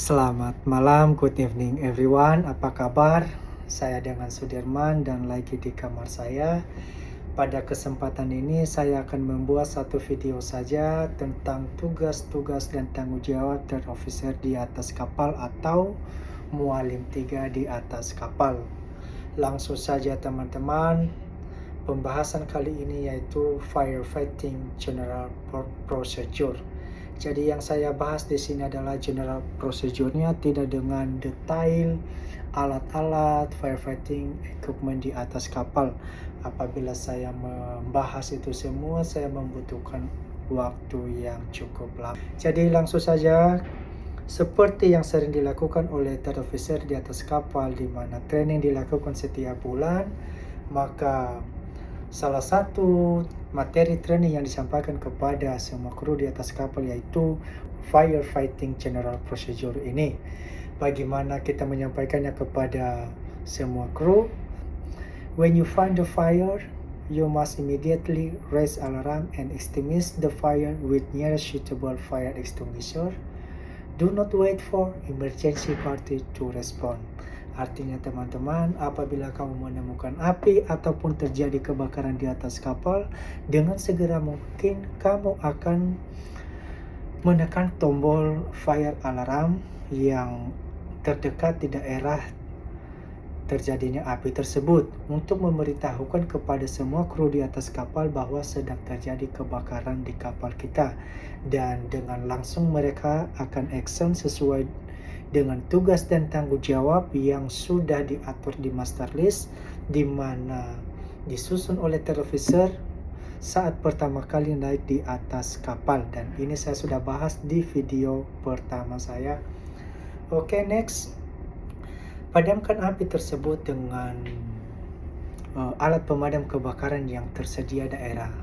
Selamat malam, good evening everyone. Apa kabar? Saya dengan Sudirman dan lagi di kamar saya. Pada kesempatan ini saya akan membuat satu video saja tentang tugas-tugas dan tanggung jawab third officer di atas kapal atau mualim 3 di atas kapal. Langsung saja teman-teman. Pembahasan kali ini yaitu firefighting general procedure. Jadi yang saya bahas di sini adalah general procedure-nya, tidak dengan detail alat-alat firefighting equipment di atas kapal. Apabila saya membahas itu semua, saya membutuhkan waktu yang cukup lama. Jadi langsung saja, seperti yang sering dilakukan oleh third officer di atas kapal, di mana training dilakukan setiap bulan, maka salah satu materi training yang disampaikan kepada semua kru di atas kapal yaitu firefighting general procedure ini. Bagaimana kita menyampaikannya kepada semua kru? When you find the fire, you must immediately raise alarm and extinguish the fire with nearest suitable fire extinguisher. Do not wait for emergency party to respond. Artinya teman-teman, apabila kamu menemukan api ataupun terjadi kebakaran di atas kapal, dengan segera mungkin kamu akan menekan tombol fire alarm yang terdekat di daerah terjadinya api tersebut untuk memberitahukan kepada semua kru di atas kapal bahwa sedang terjadi kebakaran di kapal kita, dan dengan langsung mereka akan action sesuai dengan tugas dan tanggung jawab yang sudah diatur di master list, di mana disusun oleh third officer saat pertama kali naik di atas kapal, dan ini saya sudah bahas di video pertama saya. Oke, next. Padamkan api tersebut dengan alat pemadam kebakaran yang tersedia daerah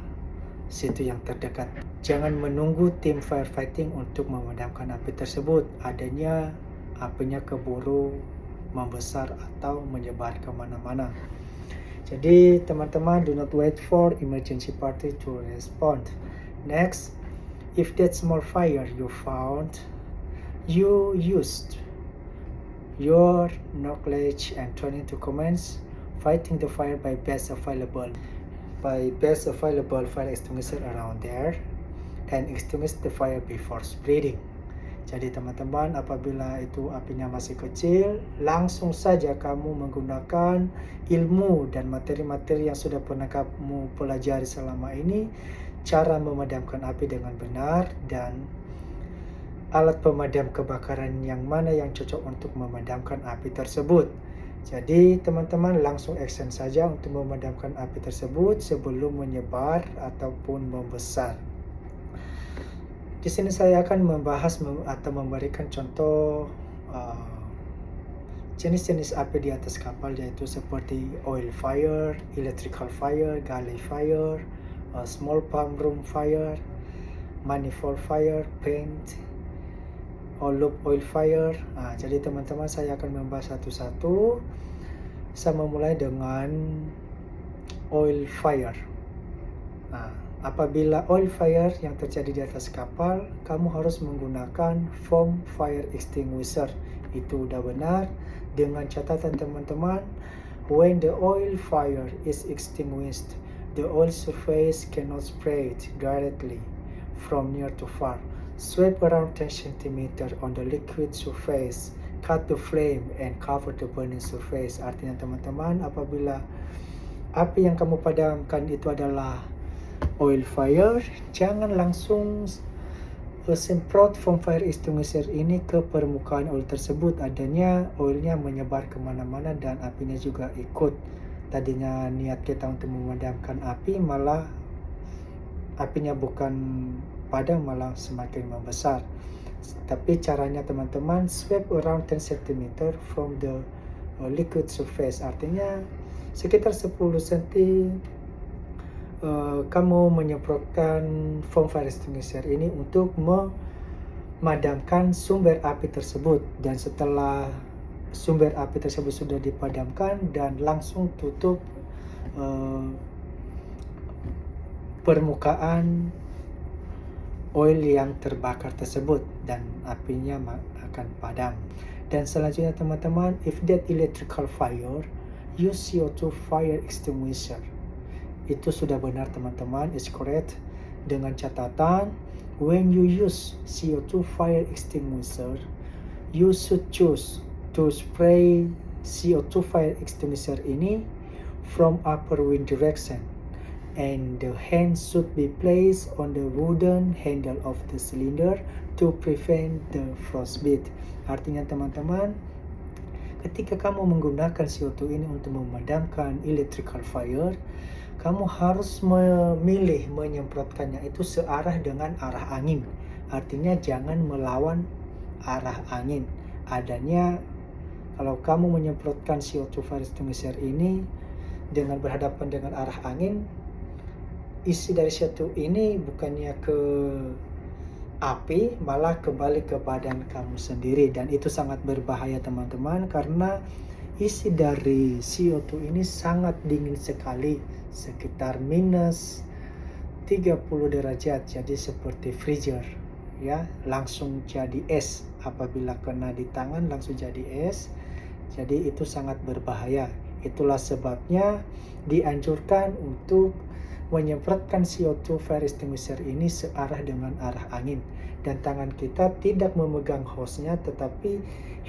situ yang terdekat. Jangan menunggu tim firefighting untuk memadamkan api tersebut. Adanya apinya keburu membesar atau menyebar kemana-mana. Jadi teman-teman, do not wait for emergency party to respond. Next, if that small fire you found, you used your knowledge and training to commence fighting the fire by best available fire extinguisher around there and extinguish the fire before spreading. Jadi teman-teman, apabila itu apinya masih kecil, langsung saja kamu menggunakan ilmu dan materi-materi yang sudah pernah kamu pelajari selama ini, cara memadamkan api dengan benar dan alat pemadam kebakaran yang mana yang cocok untuk memadamkan api tersebut. Jadi teman-teman langsung action saja untuk memadamkan api tersebut sebelum menyebar ataupun membesar. Di sini saya akan membahas atau memberikan contoh jenis-jenis api di atas kapal, yaitu seperti oil fire, electrical fire, galley fire, small pump room fire, manifold fire, paint, loop oil fire. Jadi teman-teman, saya akan membahas satu-satu. Saya memulai dengan oil fire. Apabila oil fire yang terjadi di atas kapal, kamu harus menggunakan foam fire extinguisher. Itu udah benar. Dengan catatan teman-teman, when the oil fire is extinguished, the oil surface cannot spread directly from near to far. Sweep around 10 cm on the liquid surface, cut the flame and cover the burning surface. Artinya teman-teman, apabila api yang kamu padamkan itu adalah oil fire, jangan langsung semprot foam fire extinguisher ini ke permukaan oil tersebut. Adanya oilnya menyebar kemana-mana dan apinya juga ikut. Tadinya niat kita untuk memadamkan api, malah apinya bukan padam, malah semakin membesar. Tapi caranya teman-teman, sweep around 10 cm from the liquid surface. Artinya sekitar 10 cm kamu menyemprotkan foam fire extinguisher ini untuk memadamkan sumber api tersebut. Dan setelah sumber api tersebut sudah dipadamkan, dan langsung tutup permukaan oil yang terbakar tersebut, dan apinya akan padam. Dan selanjutnya teman-teman, if that electrical fire, use CO2 fire extinguisher. Itu sudah benar teman-teman, is correct. Dengan catatan, when you use CO2 fire extinguisher, you should choose to spray CO2 fire extinguisher ini from upper wind direction, and the hand should be placed on the wooden handle of the cylinder to prevent the frostbite. Artinya teman-teman, ketika kamu menggunakan CO2 ini untuk memadamkan electrical fire, kamu harus memilih menyemprotkannya itu searah dengan arah angin. Artinya jangan melawan arah angin. Adanya kalau kamu menyemprotkan CO2 fire extinguisher ini dengan berhadapan dengan arah angin, isi dari CO2 ini bukannya ke api, malah kembali ke badan kamu sendiri, dan itu sangat berbahaya teman-teman, karena isi dari CO2 ini sangat dingin sekali, sekitar minus 30 derajat, jadi seperti freezer ya, langsung jadi es. Apabila kena di tangan langsung jadi es, jadi itu sangat berbahaya. Itulah sebabnya dianjurkan untuk menyemprotkan CO2 fire extinguisher ini searah dengan arah angin, dan tangan kita tidak memegang hose-nya, tetapi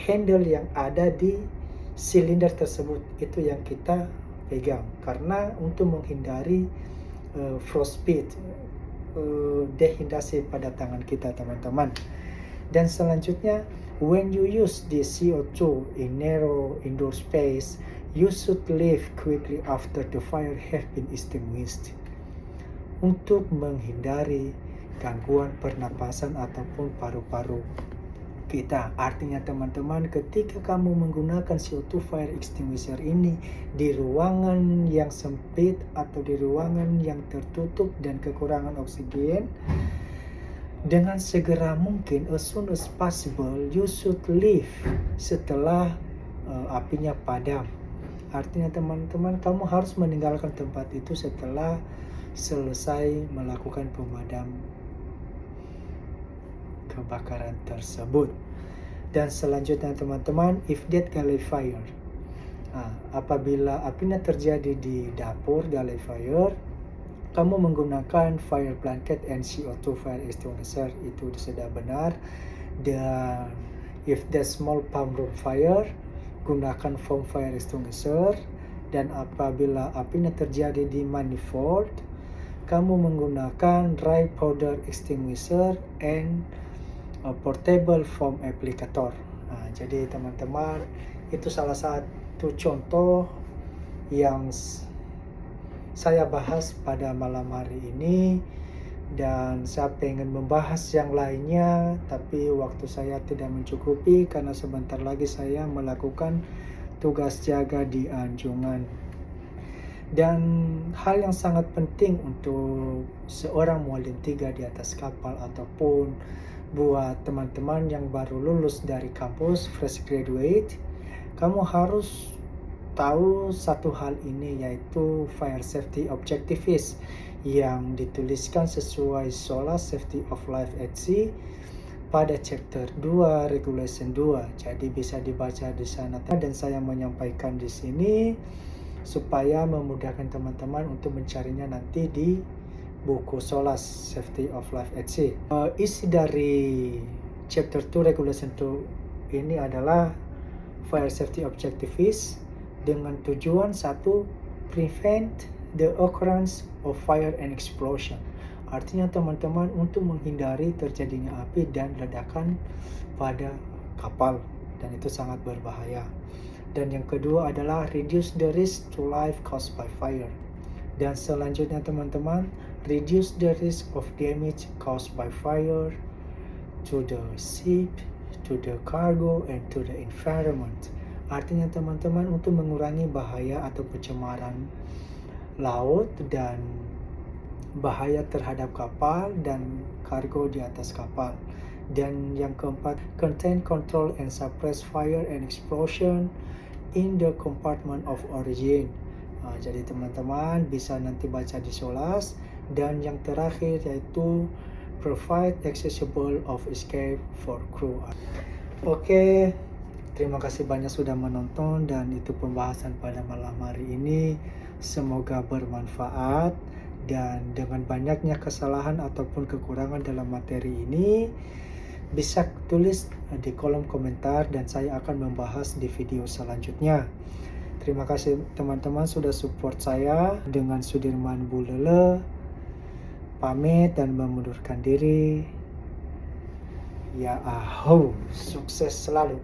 handle yang ada di silinder tersebut itu yang kita pegang, karena untuk menghindari frostbite, dehidrasi pada tangan kita teman-teman. Dan selanjutnya, when you use the CO2 in narrow indoor space, you should leave quickly after the fire have been extinguished, untuk menghindari gangguan pernapasan ataupun paru-paru kita. Artinya teman-teman, ketika kamu menggunakan CO2 fire extinguisher ini di ruangan yang sempit atau di ruangan yang tertutup dan kekurangan oksigen, dengan segera mungkin, as soon as possible, you should leave setelah apinya padam. Artinya teman-teman, kamu harus meninggalkan tempat itu setelah selesai melakukan pemadam kebakaran tersebut. Dan selanjutnya teman-teman, if that galley fire, apabila apinya terjadi di dapur galley fire, kamu menggunakan fire blanket and CO2 fire extinguisher, itu sudah benar. Dan if the small pump room fire, gunakan foam fire extinguisher. Dan apabila apinya terjadi di manifold, kamu menggunakan dry powder extinguisher and a portable foam applicator. Jadi teman-teman, itu salah satu contoh yang saya bahas pada malam hari ini, dan saya pengen membahas yang lainnya, tapi waktu saya tidak mencukupi karena sebentar lagi saya melakukan tugas jaga di Anjungan. Dan hal yang sangat penting untuk seorang muallim 3 di atas kapal, ataupun buat teman-teman yang baru lulus dari kampus, fresh graduate, kamu harus tahu satu hal ini, yaitu Fire Safety Objectives yang dituliskan sesuai SOLAS Safety of Life at Sea pada chapter 2 regulation 2. Jadi bisa dibaca di sana, dan saya menyampaikan di sini supaya memudahkan teman-teman untuk mencarinya nanti di buku SOLAS Safety of Life at Sea. Isi dari chapter 2 regulation 2 ini adalah Fire Safety Objectives dengan tujuan 1, prevent the occurrence of fire and explosion. Artinya teman-teman, untuk menghindari terjadinya api dan ledakan pada kapal, dan itu sangat berbahaya. Dan yang kedua adalah reduce the risk to life caused by fire. Dan selanjutnya teman-teman, reduce the risk of damage caused by fire to the ship, to the cargo, and to the environment. Artinya teman-teman, untuk mengurangi bahaya atau pencemaran laut dan bahaya terhadap kapal dan kargo di atas kapal. Dan yang keempat, contain, control, and suppress fire and explosion in the compartment of origin. Jadi teman-teman bisa nanti baca di SOLAS. Dan yang terakhir yaitu provide accessible of escape for crew. Oke, terima kasih banyak sudah menonton dan itu pembahasan pada malam hari ini. Semoga bermanfaat dan dengan banyaknya kesalahan ataupun kekurangan dalam materi ini bisa tulis di kolom komentar dan saya akan membahas di video selanjutnya. Terima kasih teman-teman sudah support saya. Dengan Sudirman Bulele pamit dan mengundurkan diri. Ya, sukses selalu.